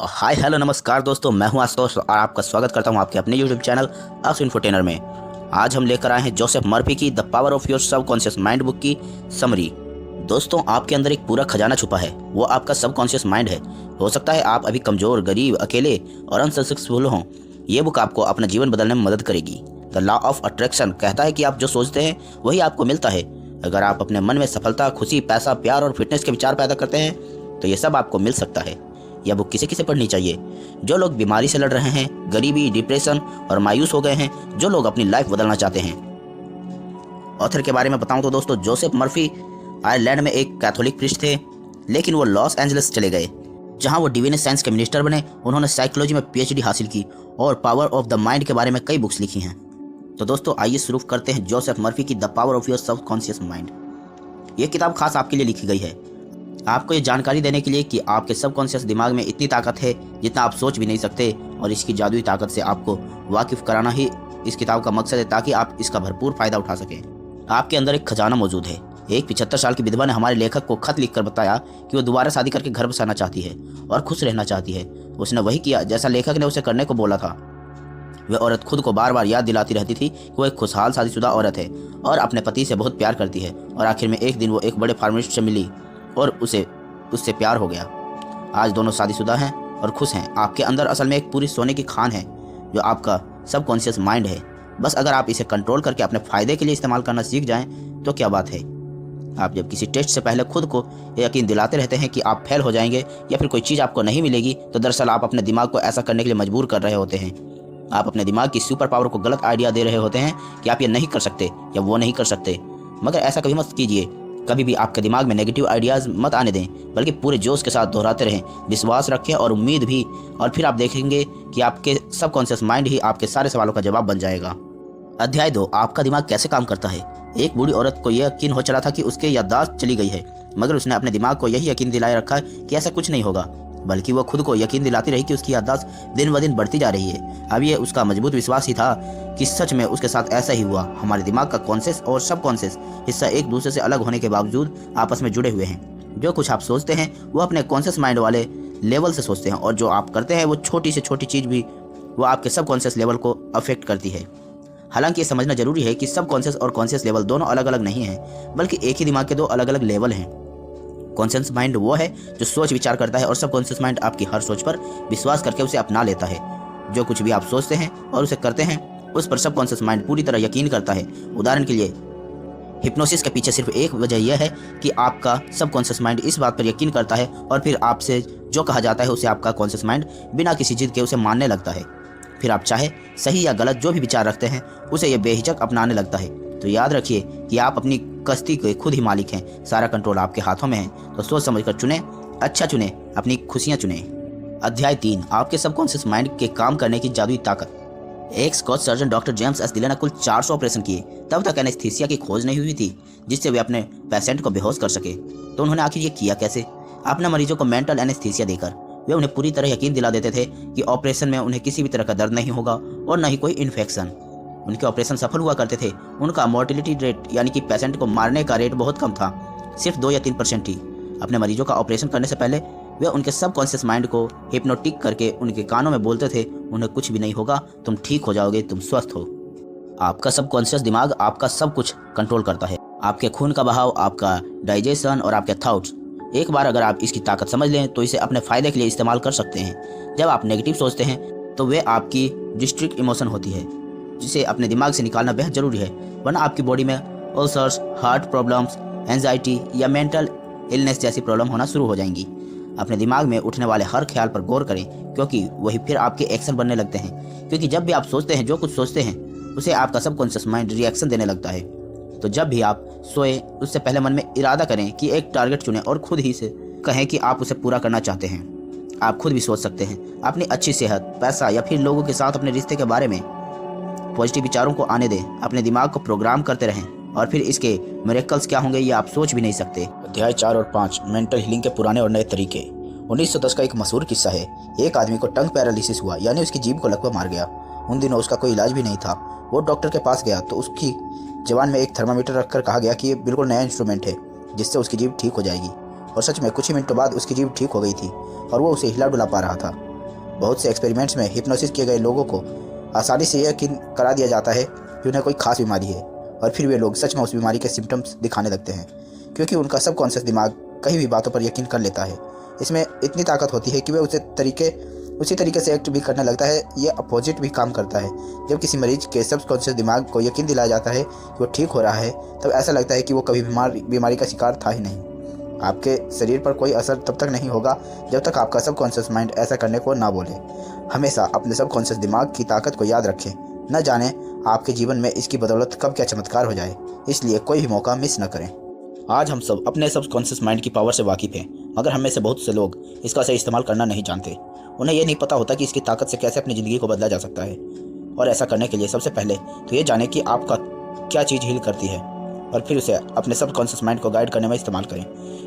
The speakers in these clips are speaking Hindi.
हाय हेलो नमस्कार दोस्तों, मैं हूं आशुतोष और आपका स्वागत करता हूं आपके अपने यूट्यूब चैनल अक्स इन्फोटेनर में। आज हम लेकर आए हैं जोसेफ मर्फी की the power of your subconscious mind book की समरी। दोस्तों, आपके अंदर एक पूरा खजाना छुपा है, वो आपका सबकॉन्शियस माइंड है। हो सकता है आप अभी कमज़ोर, गरीब, अकेले और अनसक्सेसफुल हों। ये बुक आपको अपना जीवन बदलने में मदद करेगी। द लॉ ऑफ अट्रैक्शन कहता है कि आप जो सोचते हैं वही आपको मिलता है। अगर आप अपने मन में सफलता, खुशी, पैसा, प्यार और फिटनेस के विचार पैदा करते हैं तो ये सब आपको मिल सकता है। यह बुक किसे किसे पढ़नी चाहिए? जो लोग बीमारी से लड़ रहे हैं, गरीबी, डिप्रेशन और मायूस हो गए हैं, जो लोग अपनी लाइफ बदलना चाहते हैं। ऑथर के बारे में बताऊं तो दोस्तों, जोसेफ मर्फी आयरलैंड में एक कैथोलिक प्रीस्ट थे, लेकिन वो लॉस एंजलिस चले गए, जहां वो डिवाइन साइंस के मिनिस्टर बने। उन्होंने साइकोलॉजी में पीएचडी हासिल की और पावर ऑफ द माइंड के बारे में कई बुक्स लिखी हैं। तो दोस्तों, आइए शुरू करते हैं जोसेफ मर्फी की the power of your subconscious mind. ये किताब खास आपके लिए लिखी गई है, आपको ये जानकारी देने के लिए कि आपके सबकॉन्शियस दिमाग में इतनी ताकत है जितना आप सोच भी नहीं सकते, और इसकी जादुई ताकत से आपको वाकिफ कराना ही इस किताब का मकसद है, ताकि आप इसका भरपूर फायदा उठा सकें। आपके अंदर एक खजाना मौजूद है। एक 75 साल की विधवा ने हमारे लेखक को खत लिखकर बताया कि वो दोबारा शादी करके घर बसाना चाहती है और खुश रहना चाहती है। उसने वही किया जैसा लेखक ने उसे करने को बोला था। वह औरत खुद को बार बार याद दिलाती रहती थी कि वो एक खुशहाल शादीशुदा औरत है और अपने पति से बहुत प्यार करती है। और आखिर में एक दिन वो एक बड़े फार्मासिस्ट से मिली और उससे प्यार हो गया। आज दोनों शादीशुदा हैं और खुश हैं। आपके अंदर असल में एक पूरी सोने की खान है जो आपका सबकॉन्शियस माइंड है। बस अगर आप इसे कंट्रोल करके अपने फ़ायदे के लिए इस्तेमाल करना सीख जाएं तो क्या बात है। आप जब किसी टेस्ट से पहले खुद को यकीन दिलाते रहते हैं कि आप फेल हो जाएंगे या फिर कोई चीज़ आपको नहीं मिलेगी, तो दरअसल आप अपने दिमाग को ऐसा करने के लिए मजबूर कर रहे होते हैं। आप अपने दिमाग की सुपर पावर को गलत आइडिया दे रहे होते हैं कि आप ये नहीं कर सकते या वो नहीं कर सकते। मगर ऐसा कभी मत कीजिए। कभी भी आपके दिमाग में नेगेटिव आइडियाज़ मत आने दें, बल्कि पूरे जोश के साथ दोहराते रहें, विश्वास रखें और उम्मीद भी। और फिर आप देखेंगे कि आपके सबकॉन्शियस माइंड ही आपके सारे सवालों का जवाब बन जाएगा। अध्याय 2, आपका दिमाग कैसे काम करता है। एक बूढ़ी औरत को यह यकीन हो चला था कि उसके याददाश्त चली गई है, मगर उसने अपने दिमाग को यही यकीन दिलाए रखा कि ऐसा कुछ नहीं होगा, बल्कि वो खुद को यकीन दिलाती रही कि उसकी याददाश्त दिन ब दिन बढ़ती जा रही है। अब ये उसका मजबूत विश्वास ही था कि सच में उसके साथ ऐसा ही हुआ। हमारे दिमाग का कॉन्शियस और सबकॉन्शियस हिस्सा एक दूसरे से अलग होने के बावजूद आपस में जुड़े हुए हैं। जो कुछ आप सोचते हैं वो अपने कॉन्शियस माइंड वाले लेवल से सोचते हैं, और जो आप करते हैं वो छोटी से छोटी चीज़ भी वो आपके सबकॉन्शियस लेवल को अफेक्ट करती है। हालांकि ये समझना जरूरी है कि सबकॉन्शियस और कॉन्शियस लेवल दोनों अलग अलग नहीं हैं, बल्कि एक ही दिमाग के दो अलग अलग लेवल हैं। कॉन्शियस माइंड वो है जो सोच विचार करता है, और सबकॉन्शियस माइंड आपकी हर सोच पर विश्वास करके उसे अपना लेता है। जो कुछ भी आप सोचते हैं और उसे करते हैं, उस पर सबकॉन्शियस माइंड पूरी तरह यकीन करता है। उदाहरण के लिए, हिप्नोसिस के पीछे सिर्फ एक वजह यह है कि आपका सबकॉन्शियस माइंड इस बात पर यकीन करता है, और फिर आपसे जो कहा जाता है उसे आपका कॉन्शियस माइंड बिना किसी जिद के उसे मानने लगता है। फिर आप चाहे सही या गलत जो भी विचार रखते हैं उसे ये बेहिचक अपनाने लगता है। तो याद रखिए कि आप अपनी कश्ती के खुद ही मालिक हैं। सारा कंट्रोल आपके हाथों में है, तो सोच समझकर चुने, अच्छा चुने, अपनी खुशियां चुने। अध्याय 3, आपके सबकॉन्शियस माइंड के काम करने की जादुई ताकत। एक Scotch surgeon doctor James Esdaile ने कुल 400 ऑपरेशन किए, तब तक एनेस्थीसिया की खोज नहीं हुई थी जिससे वे अपने पेशेंट को बेहोश कर सके। तो उन्होंने आखिर ये किया कैसे? अपने मरीजों को मेंटल एनेस्थीसिया देकर वे उन्हें पूरी तरह यकीन दिला देते थे कि ऑपरेशन में उन्हें किसी भी तरह का दर्द नहीं होगा और न ही कोई इन्फेक्शन। उनके ऑपरेशन सफल हुआ करते थे। उनका मोर्टिलिटी रेट यानी कि पेशेंट को मारने का रेट बहुत कम था, सिर्फ 2 या 3% ही। अपने मरीजों का ऑपरेशन करने से पहले वे उनके सबकॉन्शियस माइंड को हिप्नोटिक करके उनके कानों में बोलते थे, उन्हें कुछ भी नहीं होगा, तुम ठीक हो जाओगे, तुम स्वस्थ हो। आपका सबकॉन्शियस दिमाग आपका सब कुछ कंट्रोल करता है, आपके खून का बहाव, आपका डाइजेशन और आपके थॉट्स। एक बार अगर आप इसकी ताकत समझ लें तो इसे अपने फ़ायदे के लिए इस्तेमाल कर सकते हैं। जब आप नेगेटिव सोचते हैं तो वे आपकी डिस्ट्रिक्ट इमोशन होती है, जिसे अपने दिमाग से निकालना बेहद ज़रूरी है, वरना आपकी बॉडी में अल्सर्स, हार्ट प्रॉब्लम्स, एंजाइटी या मेंटल इलनेस जैसी प्रॉब्लम होना शुरू हो जाएंगी। अपने दिमाग में उठने वाले हर ख्याल पर गौर करें, क्योंकि वही फिर आपके एक्शन बनने लगते हैं। क्योंकि जब भी आप सोचते हैं, जो कुछ सोचते हैं उसे आपका सबकॉन्शियस माइंड रिएक्शन देने लगता है। तो जब भी आप सोए उससे पहले मन में इरादा करें कि एक टारगेट चुनें और खुद ही से कहें कि आप उसे पूरा करना चाहते हैं। आप खुद भी सोच सकते हैं अपनी अच्छी सेहत, पैसा या फिर लोगों के साथ अपने रिश्ते के बारे में। पॉजिटिव विचारों को आने दें, अपने दिमाग को प्रोग्राम करते रहें, और फिर इसके मिरेकल्स क्या होंगे ये आप सोच भी नहीं सकते। अध्याय 4 और 5, मेंटल हीलिंग के पुराने और नए तरीके। 1910 का एक मशहूर किस्सा है। एक आदमी को टंग पैरालिसिस हुआ, यानी उसकी जीभ को लगभग मार गया। उन दिनों उसका कोई इलाज भी नहीं था। वो डॉक्टर के पास गया तो उसकी जवान में एक थर्मामीटर रखकर कहा गया कि ये बिल्कुल नया इंस्ट्रूमेंट है जिससे उसकी जीभ ठीक हो जाएगी। और सच में कुछ ही मिनटों बाद उसकी जीभ ठीक हो गई थी और वो उसे हिला डुला पा रहा था। बहुत से एक्सपेरिमेंट्स में हिप्नोसिस किए गए लोगों को आसानी से यह यकीन करा दिया जाता है कि उन्हें कोई खास बीमारी है, और फिर वे लोग सच में उस बीमारी के सिम्टम्स दिखाने लगते हैं, क्योंकि उनका सबकॉन्शियस दिमाग कहीं भी बातों पर यकीन कर लेता है। इसमें इतनी ताकत होती है कि वे उसी तरीके से एक्ट भी करने लगता है। ये अपोजिट भी काम करता है। जब किसी मरीज के सबकॉन्शियस दिमाग को यकीन दिलाया जाता है कि वो ठीक हो रहा है, तब ऐसा लगता है कि वो कभी बीमारी का शिकार था ही नहीं। आपके शरीर पर कोई असर तब तक नहीं होगा जब तक आपका सबकॉन्शियस माइंड ऐसा करने को ना बोले। हमेशा अपने सबकॉन्शियस दिमाग की ताकत को याद रखें। न जाने आपके जीवन में इसकी बदौलत कब क्या चमत्कार हो जाए, इसलिए कोई भी मौका मिस न करें। आज हम सब अपने सबकॉन्शियस माइंड की पावर से वाकिफ़ हैं, मगर हम में से बहुत से लोग इसका सही इस्तेमाल करना नहीं जानते। उन्हें यह नहीं पता होता कि इसकी ताकत से कैसे अपनी ज़िंदगी को बदला जा सकता है। और ऐसा करने के लिए सबसे पहले तो ये जानें कि आपका क्या चीज़ हील करती है, और फिर उसे अपने सबकॉन्शियस माइंड को गाइड करने में इस्तेमाल करें।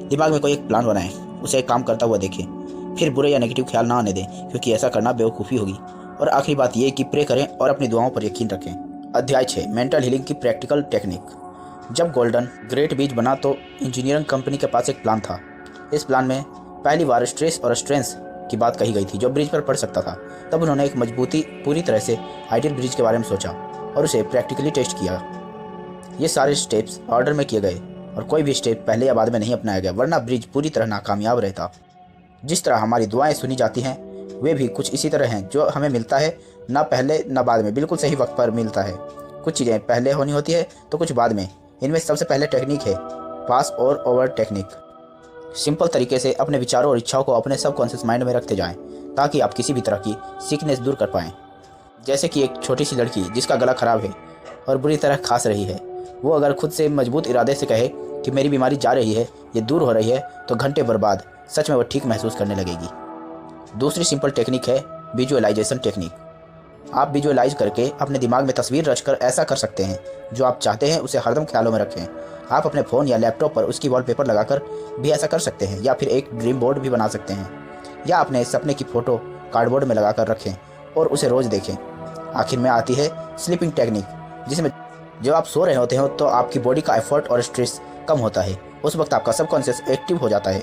दिमाग में कोई एक प्लान बनाएं, उसे काम करता हुआ देखें, फिर बुरे या नेगेटिव ख्याल ना आने दें, क्योंकि ऐसा करना बेवकूफ़ी होगी। और आखिरी बात यह कि प्रे करें और अपनी दुआओं पर यकीन रखें। अध्याय 6, मेंटल हीलिंग की प्रैक्टिकल टेक्निक। जब गोल्डन गेट ब्रिज बना तो इंजीनियरिंग कंपनी के पास एक प्लान था। इस प्लान में पहली बार स्ट्रेस और स्ट्रेंथ की बात कही गई थी जो ब्रिज पर पड़ सकता था। तब उन्होंने एक मजबूती पूरी तरह से आइडियल ब्रिज के बारे में सोचा और उसे प्रैक्टिकली टेस्ट किया। ये सारे स्टेप्स ऑर्डर में किए गए और कोई भी स्टेप पहले या बाद में नहीं अपनाया गया, वरना ब्रिज पूरी तरह नाकामयाब रहता। जिस तरह हमारी दुआएं सुनी जाती हैं, वे भी कुछ इसी तरह हैं। जो हमें मिलता है ना पहले ना बाद में, बिल्कुल सही वक्त पर मिलता है। कुछ चीज़ें पहले होनी होती है तो कुछ बाद में। इनमें सबसे पहले टेक्निक है पास और ओवर टेक्निक। सिंपल तरीके से अपने विचारों और इच्छाओं को अपने सबकॉन्शियस माइंड में रखते जाएं, ताकि आप किसी भी तरह की सिकनेस दूर कर पाएं। जैसे कि एक छोटी सी लड़की जिसका गला खराब है और बुरी तरह खांस रही है, वो अगर खुद से मजबूत इरादे से कहे कि मेरी बीमारी जा रही है, ये दूर हो रही है, तो घंटे बाद सच में वो ठीक महसूस करने लगेगी। दूसरी सिंपल टेक्निक है विजुअलाइजेशन टेक्निक। आप विजुअलाइज करके अपने दिमाग में तस्वीर रचकर ऐसा कर सकते हैं जो आप चाहते हैं उसे हरदम ख्यालों में रखें। आप अपने फ़ोन या लैपटॉप पर उसकी वॉलपेपर लगाकर भी ऐसा कर सकते हैं, या फिर एक ड्रीम बोर्ड भी बना सकते हैं, या अपने सपने की फ़ोटो कार्डबोर्ड में लगाकर रखें और उसे रोज़ देखें। आखिर में आती है स्लीपिंग टेक्निक, जिसमें जब आप सो रहे होते हो तो आपकी बॉडी का एफर्ट और स्ट्रेस कम होता है। उस वक्त आपका सबकॉन्शियस एक्टिव हो जाता है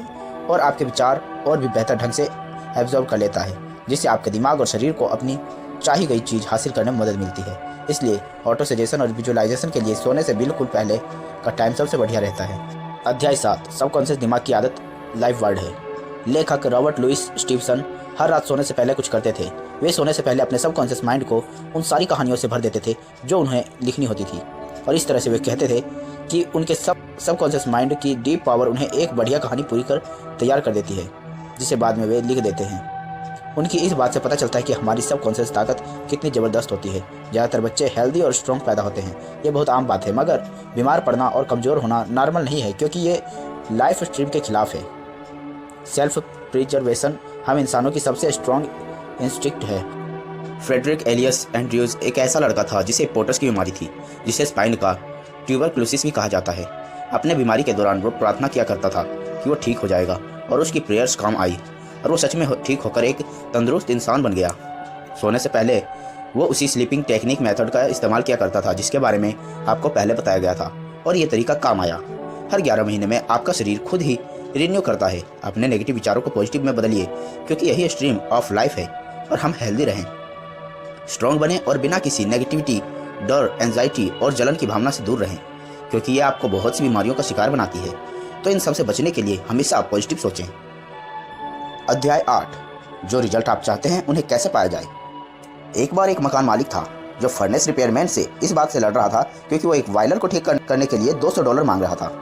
और आपके विचार और भी बेहतर ढंग से एब्जॉर्ब कर लेता है, जिससे आपके दिमाग और शरीर को अपनी चाही गई चीज़ हासिल करने में मदद मिलती है। इसलिए ऑटो सजेशन और विजुअलाइजेशन के लिए सोने से बिल्कुल पहले का टाइम सबसे बढ़िया रहता है। अध्याय 7, सबकॉन्शियस दिमाग की आदत लाइफ वर्ड है। लेखक रॉबर्ट लुइस स्टीवसन हर रात सोने से पहले कुछ करते थे। वे सोने से पहले अपने सबकॉन्शियस माइंड को उन सारी कहानियों से भर देते थे जो उन्हें लिखनी होती थी, और इस तरह से वे कहते थे कि उनके सबकॉन्शियस माइंड की डीप पावर उन्हें एक बढ़िया कहानी पूरी कर तैयार कर देती है, जिसे बाद में वे लिख देते हैं। उनकी इस बात से पता चलता है कि हमारी सबकॉन्शियस ताकत कितनी ज़बरदस्त होती है। ज़्यादातर बच्चे हेल्दी और स्ट्रॉन्ग पैदा होते हैं, ये बहुत आम बात है, मगर बीमार पड़ना और कमज़ोर होना नॉर्मल नहीं है, क्योंकि ये लाइफ स्ट्रीम के खिलाफ है। सेल्फ प्रिजर्वेशन हम इंसानों की सबसे स्ट्रॉन्ग इंस्टिंक्ट है। फ्रेडरिक एलियस एंड्रयूज एक ऐसा लड़का था जिसे पोर्टस की बीमारी थी, जिसे स्पाइन का ट्यूबरक्लोसिस भी कहा जाता है। अपने बीमारी के दौरान वो प्रार्थना किया करता था कि वो ठीक हो जाएगा, और उसकी प्रेयर्स काम आई और वो सच में ठीक होकर एक तंदुरुस्त इंसान बन गया। सोने से पहले वो उसी स्लीपिंग टेक्निक मेथड का इस्तेमाल किया करता था जिसके बारे में आपको पहले बताया गया था, और ये तरीका काम आया। हर 11 महीने में आपका शरीर खुद ही रिन्यू करता है। अपने नेगेटिव विचारों को पॉजिटिव में बदलिए, क्योंकि यही स्ट्रीम ऑफ लाइफ है, और हम हेल्दी रहें, स्ट्रॉन्ग बने और बिना किसी नेगेटिविटी, डर, एंजाइटी और जलन की भावना से दूर रहें, क्योंकि ये आपको बहुत सी बीमारियों का शिकार बनाती है। तो इन सब से बचने के लिए हमेशा पॉजिटिव सोचें। अध्याय 8, जो रिजल्ट आप चाहते हैं उन्हें कैसे पाया जाए। एक बार एक मकान मालिक था जो फर्नेस रिपेयरमैन से इस बात से लड़ रहा था क्योंकि वो एक बॉयलर को ठीक करने के लिए $200 मांग रहा था।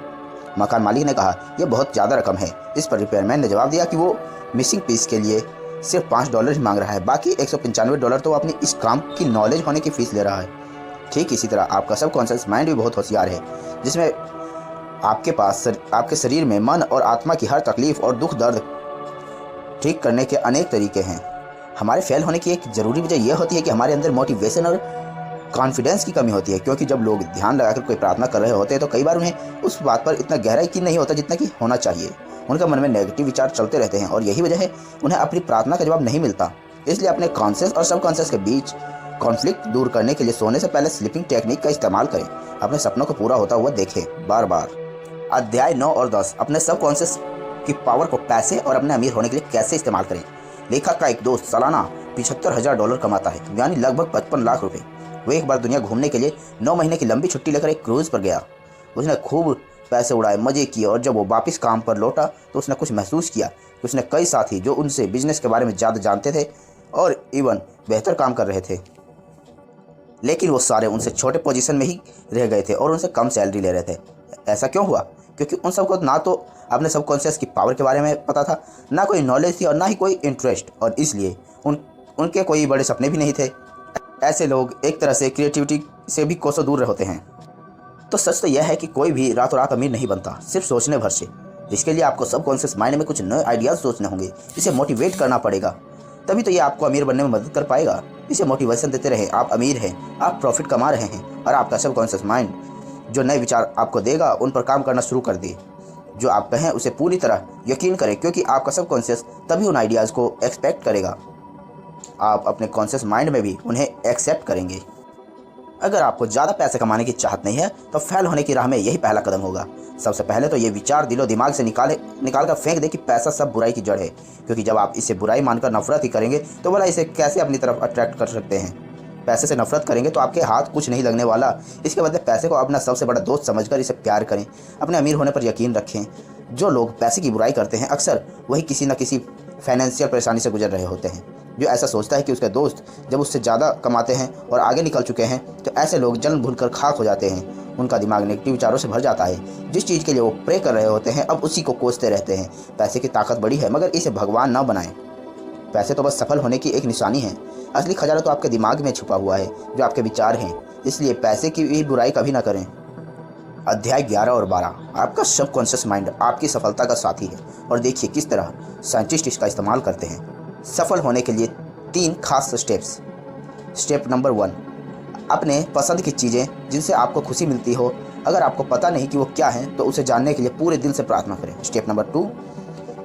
मकान मालिक ने कहा, यह बहुत ज़्यादा रकम है। इस पर रिपेयरमैन ने जवाब दिया कि वो मिसिंग पीस के लिए सिर्फ $5 ही मांग रहा है, बाकी $195 तो अपनी इस काम की नॉलेज होने की फीस ले रहा है। ठीक इसी तरह आपका सबकॉन्शियस माइंड भी बहुत होशियार है, जिसमें आपके शरीर में मन और आत्मा की हर तकलीफ और दुख दर्द ठीक करने के अनेक तरीके हैं। हमारे फेल होने की एक ज़रूरी वजह यह होती है कि हमारे अंदर मोटिवेशन और कॉन्फिडेंस की कमी होती है, क्योंकि जब लोग ध्यान लगाकर कोई प्रार्थना कर रहे होते हैं तो कई बार उन्हें उस बात पर इतना गहरा यकीन नहीं होता जितना कि होना चाहिए। उनके मन में नेगेटिव विचार चलते रहते हैं और यही वजह है उन्हें अपनी प्रार्थना का जवाब नहीं मिलता। इसलिए अपने कॉन्शियस और सबकॉन्शियस के बीच कॉन्फ्लिक्ट दूर करने के लिए सोने से पहले स्लीपिंग टेक्निक का इस्तेमाल करें। अपने सपनों को पूरा होता हुआ देखें बार बार। अध्याय 9 और 10, अपने सबकॉन्शियस की पावर को पैसे और अपने अमीर होने के लिए कैसे इस्तेमाल करें। लेखा का एक दोस्त सालाना $75,000 कमाता है, यानी लगभग 55 लाख रुपए। वो एक बार दुनिया घूमने के लिए 9 महीने की लंबी छुट्टी लेकर एक क्रूज पर गया। उसने खूब पैसे उड़ाए, मजे किए, और जब वो वापस काम पर लौटा तो उसने कुछ महसूस किया कि उसने कई साथी जो उनसे बिजनेस के बारे में ज़्यादा जानते थे और इवन बेहतर काम कर रहे थे, लेकिन वो सारे उनसे छोटे पोजीशन में ही रह गए थे और उनसे कम सैलरी ले रहे थे। ऐसा क्यों हुआ? क्योंकि उन सबको ना तो अपने सबकॉन्शियस की पावर के बारे में पता था, ना कोई नॉलेज थी और ना ही कोई इंटरेस्ट, और इसलिए उनके कोई बड़े सपने भी नहीं थे। ऐसे लोग एक तरह से क्रिएटिविटी से भी कोसों दूर होते हैं। तो सच तो यह है कि कोई भी रातों रात अमीर नहीं बनता, सिर्फ सोचने भर से। इसके लिए आपको सबकॉन्शियस माइंड में कुछ नए आइडियाज़ सोचने होंगे, इसे मोटिवेट करना पड़ेगा, तभी तो ये आपको अमीर बनने में मदद कर पाएगा। इसे मोटिवेशन देते रहे, आप अमीर हैं, आप प्रॉफिट कमा रहे हैं, और आपका सबकॉन्शियस माइंड जो नए विचार आपको देगा उन पर काम करना शुरू कर दे। जो आप कहें उसे पूरी तरह यकीन करें, क्योंकि आपका सबकॉन्शियस तभी उन आइडियाज़ को एक्सपेक्ट करेगा, आप अपने कॉन्शियस माइंड में भी उन्हें एक्सेप्ट करेंगे। अगर आपको ज़्यादा पैसे कमाने की चाहत नहीं है तो फेल होने की राह में यही पहला कदम होगा। सबसे पहले तो ये विचार दिलो दिमाग से निकाल कर फेंक दे कि पैसा सब बुराई की जड़ है, क्योंकि जब आप इसे बुराई मानकर नफरत ही करेंगे तो भला इसे कैसे अपनी तरफ अट्रैक्ट कर सकते हैं। पैसे से नफरत करेंगे तो आपके हाथ कुछ नहीं लगने वाला। इसके बदले पैसे को अपना सबसे बड़ा दोस्त समझकर इसे प्यार करें, अपने अमीर होने पर यकीन रखें। जो लोग पैसे की बुराई करते हैं अक्सर वही किसी न किसी फाइनेंशियल परेशानी से गुजर रहे होते हैं। जो ऐसा सोचता है कि उसके दोस्त जब उससे ज़्यादा कमाते हैं और आगे निकल चुके हैं, तो ऐसे लोग जलन भूनकर खाक हो जाते हैं। उनका दिमाग नेगेटिव विचारों से भर जाता है। जिस चीज़ के लिए वो प्रे कर रहे होते हैं अब उसी को कोसते रहते हैं। पैसे की ताकत बड़ी है, मगर इसे भगवान न बनाएं। पैसे तो बस सफल होने की एक निशानी है, असली खजाना तो आपके दिमाग में छुपा हुआ है, जो आपके विचार हैं। इसलिए पैसे की भी बुराई कभी ना करें। अध्याय 11 और 12, आपका सबकॉन्शियस माइंड आपकी सफलता का साथी है, और देखिए किस तरह साइंटिस्ट इसका इस्तेमाल करते हैं। सफल होने के लिए 3 खास स्टेप्स। स्टेप नंबर 1, अपने पसंद की चीज़ें जिनसे आपको खुशी मिलती हो, अगर आपको पता नहीं कि वो क्या हैं तो उसे जानने के लिए पूरे दिल से प्रार्थना करें। स्टेप नंबर 2,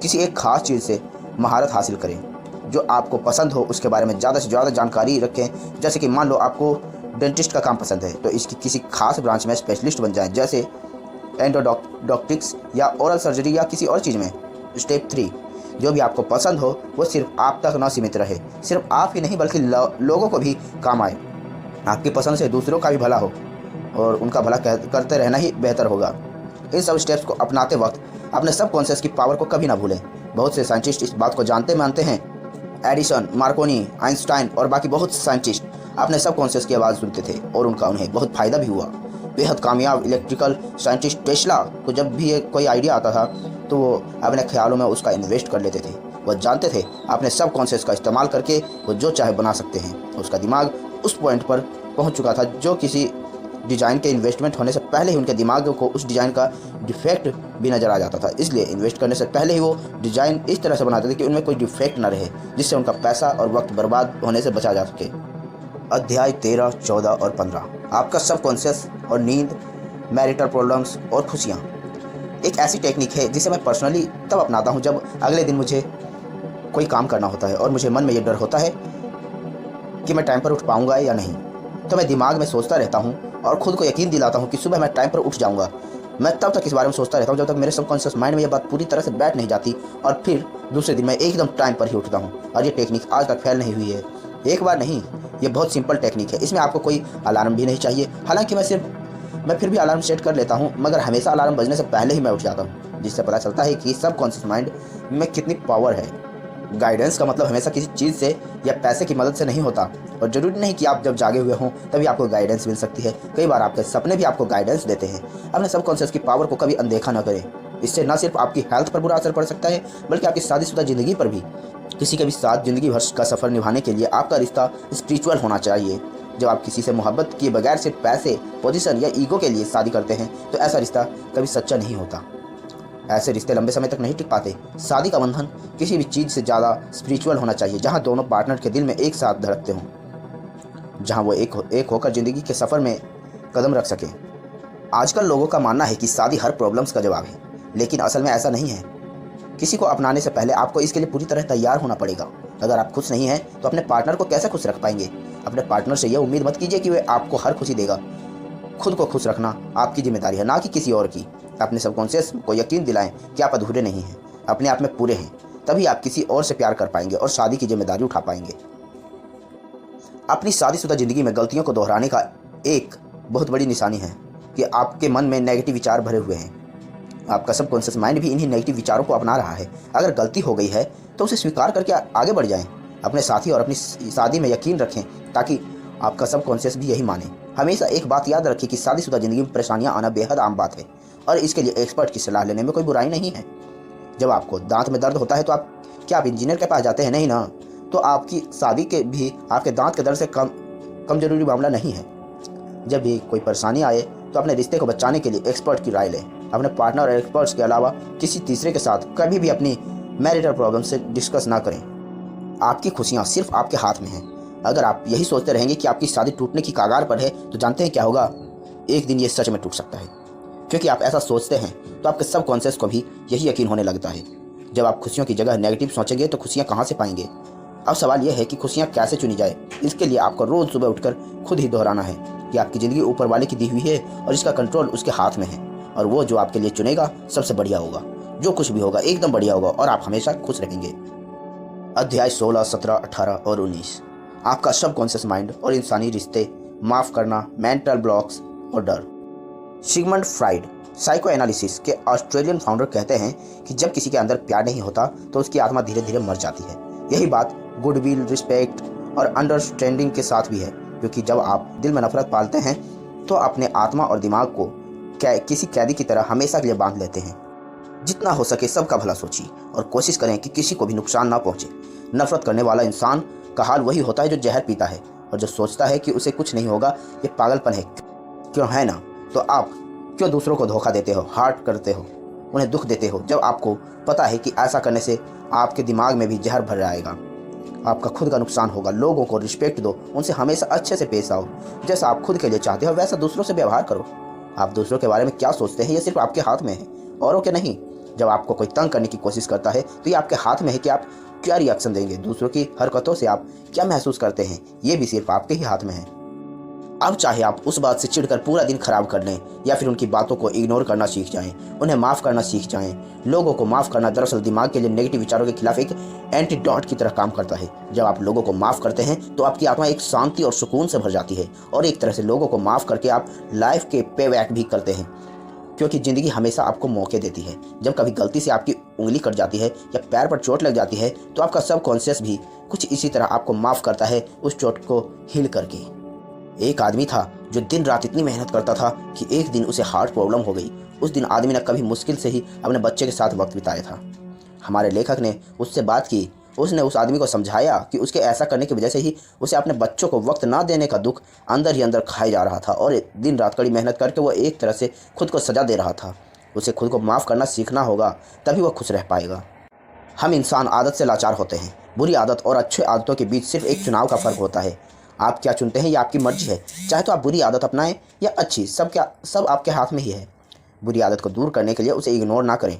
किसी एक खास चीज़ से महारत हासिल करें। जो आपको पसंद हो उसके बारे में ज़्यादा से ज़्यादा जानकारी रखें। जैसे कि मान लो आपको डेंटिस्ट का काम पसंद है तो इसकी किसी खास ब्रांच में स्पेशलिस्ट बन जाएं, जैसे एंडोडोक्टिक्स या ओरल सर्जरी या किसी और चीज़ में। स्टेप 3, जो भी आपको पसंद हो वो सिर्फ आप तक न सीमित रहे, सिर्फ आप ही नहीं बल्कि लोगों को भी काम आए। आपकी पसंद से दूसरों का भी भला हो और उनका भला करते रहना ही बेहतर होगा। इन सब स्टेप्स को अपनाते वक्त अपने सबकॉन्शियस की पावर को कभी ना भूलें। बहुत से साइंटिस्ट इस बात को जानते मानते हैं। एडिसन, मार्कोनी, आइंस्टाइन और बाकी बहुत से साइंटिस्ट अपने सबकॉन्शियस की आवाज़ सुनते थे और उन्हें बहुत फ़ायदा भी हुआ। बेहद कामयाब इलेक्ट्रिकल साइंटिस्ट टेस्ला को जब भी कोई आइडिया आता था तो वो अपने ख्यालों में उसका इन्वेस्ट कर लेते थे। वह जानते थे अपने सबकॉन्शियस का इस्तेमाल करके वो जो चाहे बना सकते हैं। उसका दिमाग उस पॉइंट पर पहुंच चुका था जो किसी डिज़ाइन के इन्वेस्टमेंट होने से पहले ही उनके दिमाग को उस डिज़ाइन का डिफेक्ट भी नज़र आ जाता था। इसलिए इन्वेस्ट करने से पहले ही वो डिज़ाइन इस तरह से बनाते थे कि उनमें कोई डिफेक्ट न रहे, जिससे उनका पैसा और वक्त बर्बाद होने से बचा जा सके। अध्याय 13, 14 और 15, आपका सबकॉन्शियस और नींद, मैरिटल प्रॉब्लम्स और खुशियाँ। एक ऐसी टेक्निक है जिसे मैं पर्सनली तब अपनाता हूँ जब अगले दिन मुझे कोई काम करना होता है और मुझे मन में ये डर होता है कि मैं टाइम पर उठ पाऊँगा या नहीं। तो मैं दिमाग में सोचता रहता हूँ और खुद को यकीन दिलाता हूँ कि सुबह मैं टाइम पर उठ जाऊँगा। मैं तब तक इस बारे में सोचता रहता हूँ जब तक मेरे सबकॉन्शियस माइंड में ये बात पूरी तरह से बैठ नहीं जाती, और फिर दूसरे दिन मैं एकदम टाइम पर ही उठता हूँ। और ये टेक्निक आज तक फेल नहीं हुई है। एक बार नहीं, ये बहुत सिंपल टेक्निक है। इसमें आपको कोई अलार्म भी नहीं चाहिए। हालांकि मैं फिर भी अलार्म सेट कर लेता हूँ, मगर हमेशा अलार्म बजने से पहले ही मैं उठ जाता हूँ, जिससे पता चलता है कि सबकॉन्शियस माइंड में कितनी पावर है। गाइडेंस का मतलब हमेशा किसी चीज़ से या पैसे की मदद से नहीं होता, और ज़रूरी नहीं कि आप जब जागे हुए हों तभी आपको गाइडेंस मिल सकती है। कई बार आपके सपने भी आपको गाइडेंस देते हैं। अपने सबकॉन्शियस की पावर को कभी अनदेखा न करें। इससे न सिर्फ आपकी हेल्थ पर बुरा असर पड़ सकता है, बल्कि आपकी शादीशुदा ज़िंदगी पर भी। किसी के भी साथ ज़िंदगी भर का सफ़र निभाने के लिए आपका रिश्ता स्पिरिचुअल होना चाहिए। जब आप किसी से मोहब्बत किए बगैर सिर्फ पैसे, पोजीशन या ईगो के लिए शादी करते हैं तो ऐसा रिश्ता कभी सच्चा नहीं होता। ऐसे रिश्ते लंबे समय तक नहीं टिक पाते। शादी का बंधन किसी भी चीज़ से ज़्यादा स्पिरिचुअल होना चाहिए, जहां दोनों पार्टनर के दिल में एक साथ धड़कते हों, जहां वो एक होकर ज़िंदगी के सफ़र में कदम रख सकें। आजकल लोगों का मानना है कि शादी हर प्रॉब्लम्स का जवाब है, लेकिन असल में ऐसा नहीं है। किसी को अपनाने से पहले आपको इसके लिए पूरी तरह तैयार होना पड़ेगा। अगर आप खुश नहीं हैं तो अपने पार्टनर को कैसे खुश रख पाएंगे? अपने पार्टनर से यह उम्मीद मत कीजिए कि वह आपको हर खुशी देगा। खुद को खुश रखना आपकी जिम्मेदारी है, ना कि किसी और की। अपने सबकॉन्शियस को यकीन दिलाएं कि आप अधूरे नहीं हैं, अपने आप में पूरे हैं। तभी आप किसी और से प्यार कर पाएंगे और शादी की जिम्मेदारी उठा पाएंगे। अपनी शादीशुदा ज़िंदगी में गलतियों को दोहराने का एक बहुत बड़ी निशानी है कि आपके मन में नेगेटिव विचार भरे हुए हैं। आपका सबकॉन्शियस माइंड भी इन्हीं नेगेटिव विचारों को अपना रहा है। अगर गलती हो गई है तो उसे स्वीकार करके आगे बढ़ जाएं। अपने साथी और अपनी शादी में यकीन रखें ताकि आपका सबकॉन्शियस भी यही माने। हमेशा एक बात याद रखें कि शादीशुदा ज़िंदगी में परेशानियां आना बेहद आम बात है और इसके लिए एक्सपर्ट की सलाह लेने में कोई बुराई नहीं है। जब आपको दांत में दर्द होता है तो आप इंजीनियर के पास जाते हैं? नहीं ना। तो आपकी शादी के भी आपके दांत के दर्द से कम जरूरी मामला नहीं है। जब भी कोई परेशानी आए तो अपने रिश्ते को बचाने के लिए एक्सपर्ट की राय लें। अपने पार्टनर और एक्सपर्ट्स के अलावा किसी तीसरे के साथ कभी भी अपनी मैरिटल प्रॉब्लम से डिस्कस ना करें। आपकी खुशियाँ सिर्फ आपके हाथ में हैं। अगर आप यही सोचते रहेंगे कि आपकी शादी टूटने की कगार पर है तो जानते हैं क्या होगा? एक दिन ये सच में टूट सकता है। क्योंकि आप ऐसा सोचते हैं तो आपके सबकॉन्शियस को भी यही यकीन होने लगता है। जब आप खुशियों की जगह नेगेटिव सोचेंगे तो खुशियाँ कहाँ से पाएंगे? अब सवाल यह है कि खुशियाँ कैसे चुनी जाए। इसके लिए आपको रोज़ सुबह उठकर खुद ही दोहराना है कि आपकी ज़िंदगी ऊपर वाले की दी हुई है और इसका कंट्रोल उसके हाथ में है और वो जो आपके लिए चुनेगा सबसे बढ़िया होगा। जो कुछ भी होगा एकदम बढ़िया होगा और आप हमेशा खुश रहेंगे। अध्याय 16, 17, 18 और 19। आपका सबकॉन्शियस माइंड और इंसानी रिश्ते, माफ़ करना, मेंटल ब्लॉक्स और डर। सिगमंड फ्राइड साइको एनालिसिस के ऑस्ट्रेलियन फाउंडर कहते हैं कि जब किसी के अंदर प्यार नहीं होता तो उसकी आत्मा धीरे धीरे मर जाती है। यही बात गुडविल, रिस्पेक्ट और अंडरस्टैंडिंग के साथ भी है, क्योंकि जब आप दिल में नफरत पालते हैं तो अपने आत्मा और दिमाग को किसी कैदी की तरह हमेशा के लिए बांध लेते हैं। जितना हो सके सबका भला सोचिए और कोशिश करें कि किसी को भी नुकसान ना पहुंचे। नफरत करने वाला इंसान का हाल वही होता है जो जहर पीता है और जो सोचता है कि उसे कुछ नहीं होगा। ये पागलपन है, क्यों है ना? तो आप क्यों दूसरों को धोखा देते हो, हार्ट करते हो, उन्हें दुख देते हो, जब आपको पता है कि ऐसा करने से आपके दिमाग में भी जहर भर जाएगा, आपका खुद का नुकसान होगा। लोगों को रिस्पेक्ट दो, उनसे हमेशा अच्छे से पेश आओ। जैसा आप खुद के लिए चाहते हो वैसा दूसरों से व्यवहार करो। आप दूसरों के बारे में क्या सोचते हैं ये सिर्फ आपके हाथ में है, औरों के नहीं। जब आपको कोई तंग करने की कोशिश करता है तो ये आपके हाथ में है कि आप क्या रिएक्शन देंगे। दूसरों की हरकतों से आप क्या महसूस करते हैं ये भी सिर्फ आपके ही हाथ में है। अब चाहे आप उस बात से चिढ़कर पूरा दिन खराब कर लें या फिर उनकी बातों को इग्नोर करना सीख जाएं, उन्हें माफ़ करना सीख जाएं। लोगों को माफ़ करना दरअसल दिमाग के लिए नेगेटिव विचारों के खिलाफ एक एंटीडोट की तरह काम करता है। जब आप लोगों को माफ़ करते हैं तो आपकी आत्मा एक शांति और सुकून से भर जाती है और एक तरह से लोगों को माफ़ करके आप लाइफ के पे बैक भी करते हैं, क्योंकि ज़िंदगी हमेशा आपको मौके देती है। जब कभी गलती से आपकी उंगली कट जाती है या पैर पर चोट लग जाती है तो आपका सबकॉन्शियस भी कुछ इसी तरह आपको माफ़ करता है, उस चोट को हील करके। एक आदमी था जो दिन रात इतनी मेहनत करता था कि एक दिन उसे हार्ट प्रॉब्लम हो गई। उस दिन आदमी ने कभी मुश्किल से ही अपने बच्चे के साथ वक्त बिताया था। हमारे लेखक ने उससे बात की। उसने उस आदमी को समझाया कि उसके ऐसा करने की वजह से ही उसे अपने बच्चों को वक्त ना देने का दुख अंदर ही अंदर खाए जा रहा था और दिन रात कड़ी मेहनत करके वो एक तरह से खुद को सजा दे रहा था। उसे खुद को माफ़ करना सीखना होगा, तभी वह खुश रह पाएगा। हम इंसान आदत से लाचार होते हैं। बुरी आदत और अच्छे आदतों के बीच सिर्फ एक चुनाव का फ़र्क होता है। आप क्या चुनते हैं ये आपकी मर्जी है। चाहे तो आप बुरी आदत अपनाएं या अच्छी, सब आपके हाथ में ही है। बुरी आदत को दूर करने के लिए उसे इग्नोर ना करें,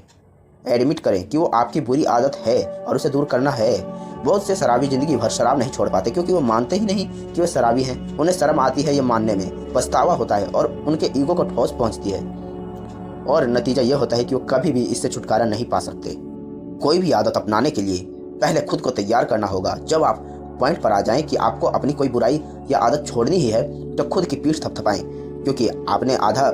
एडमिट करें कि वो आपकी बुरी आदत है और उसे दूर करना है। बहुत से शराबी ज़िंदगी भर शराब नहीं छोड़ पाते क्योंकि वो मानते ही नहीं कि वो शराबी हैं। उन्हें शर्म आती है ये मानने में, पछतावा होता है और उनके ईगो को ठोस पहुंचती है और नतीजा यह होता है कि वो कभी भी इससे छुटकारा नहीं पा सकते। कोई भी आदत अपनाने के लिए पहले खुद को तैयार करना होगा। जब आप पॉइंट पर आ जाएं कि आपको अपनी कोई बुराई या आदत छोड़नी ही है तो खुद की पीठ थपथपाएं, क्योंकि आपने आधा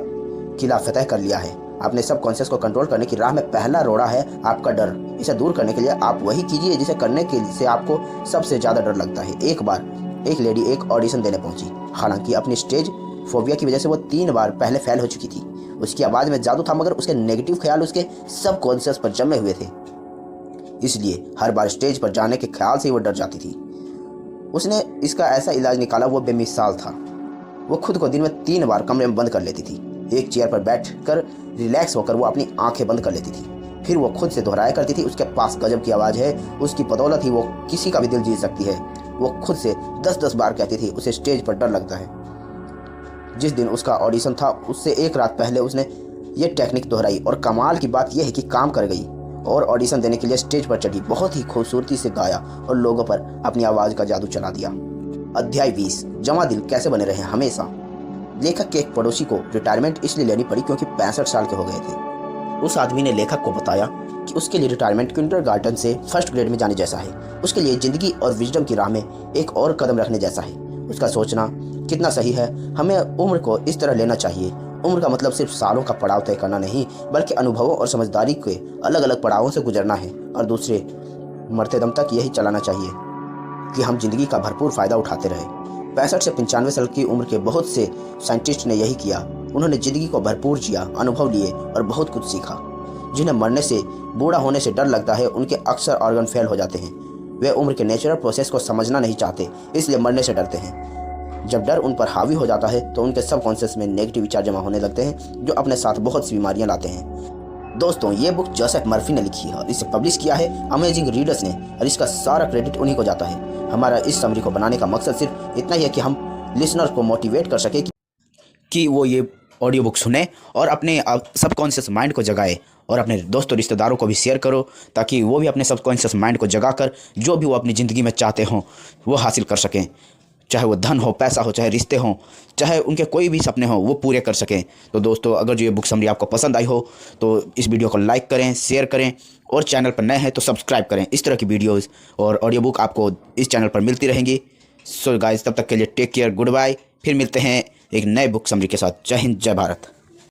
किला फतह कर लिया है। अपने सबकॉन्शियस को कंट्रोल करने की राह में पहला रोड़ा है आपका डर। इसे दूर करने के लिए आप वही कीजिए जिसे करने के से आपको सबसे ज़्यादा डर लगता है। एक बार एक लेडी एक ऑडिशन देने पहुंची। हालांकि अपनी स्टेज फोबिया की वजह से वो 3 बार पहले फेल हो चुकी थी। उसकी आवाज़ में जादू था, मगर उसके नेगेटिव ख्याल उसके सबकॉन्शियस पर जमे हुए थे। इसलिए हर बार स्टेज पर जाने के ख्याल से वो डर जाती थी। उसने इसका ऐसा इलाज निकाला, वो बेमिसाल था। वो खुद को दिन में 3 बार कमरे में बंद कर लेती थी। एक चेयर पर बैठकर रिलैक्स होकर वो अपनी आंखें बंद कर लेती थी। फिर वो खुद से दोहराया करती थी, उसके पास गजब की आवाज़ है, उसकी बदौलत ही वो किसी का भी दिल जीत सकती है। वो खुद से 10-10 बार कहती थी, उसे स्टेज पर डर लगता है। जिस दिन उसका ऑडिशन था उससे एक रात पहले उसने ये टेक्निक दोहराई और कमाल की बात यह है कि काम कर गई और ऑडिशन देने के लिए स्टेज पर चढ़ी। बहुत ही खूबसूरती से गाया और लोगों पर अपनी आवाज़ का जादू चला दिया। अध्याय 20, जमा दिल कैसे बने रहे हमेशा। लेखक के एक पड़ोसी को रिटायरमेंट इसलिए लेनी पड़ी क्योंकि 65 साल के हो गए थे। उस आदमी ने लेखक को बताया कि उसके लिए रिटायरमेंट किंडरगार्टन से फर्स्ट ग्रेड में जाने जैसा है। उसके लिए ज़िंदगी और विजडम की राह में एक और कदम रखने जैसा है। उसका सोचना कितना सही है। हमें उम्र को इस तरह लेना चाहिए। उम्र का मतलब सिर्फ सालों का पड़ाव तय करना नहीं, बल्कि अनुभवों और समझदारी के अलग अलग पड़ावों से गुजरना है और दूसरे मरते दम तक यही चलाना चाहिए कि हम जिंदगी का भरपूर फ़ायदा उठाते रहे। 65 से 95 साल की उम्र के बहुत से साइंटिस्ट ने यही किया। उन्होंने ज़िंदगी को भरपूर जिया, अनुभव लिए और बहुत कुछ सीखा। जिन्हें मरने से, बूढ़ा होने से डर लगता है, उनके अक्सर ऑर्गन फेल हो जाते हैं। वे उम्र के नेचुरल प्रोसेस को समझना नहीं चाहते, इसलिए मरने से डरते हैं। जब डर उन पर हावी हो जाता है तो उनके सबकॉन्शियस में नेगेटिव विचार जमा होने लगते हैं, जो अपने साथ बहुत सी बीमारियां लाते हैं। दोस्तों, ये बुक जोसेफ मर्फी ने लिखी है और इसे पब्लिश किया है अमेजिंग रीडर्स ने, और इसका सारा क्रेडिट उन्हीं को जाता है। हमारा इस समरी को बनाने का मकसद सिर्फ इतना ही है कि हम लिसनर को मोटिवेट कर सके कि वो ये ऑडियो बुक सुने और अपने सबकॉन्शियस माइंड को जगाए, और अपने दोस्तों रिश्तेदारों को भी शेयर करो, ताकि वो भी अपने सबकॉन्शियस माइंड को जगाकर जो भी वो अपनी ज़िंदगी में चाहते हों वो हासिल कर सकें। चाहे वो धन हो, पैसा हो, चाहे रिश्ते हों, चाहे उनके कोई भी सपने हों, वो पूरे कर सकें। तो दोस्तों, अगर जो ये बुक समरी आपको पसंद आई हो तो इस वीडियो को लाइक करें, शेयर करें, और चैनल पर नए हैं तो सब्सक्राइब करें। इस तरह की वीडियोस और ऑडियो बुक आपको इस चैनल पर मिलती रहेंगी। सो गाइस, तब तक के लिए टेक केयर, गुड बाय। फिर मिलते हैं एक नए बुक समरी के साथ। जय हिंद, जय भारत।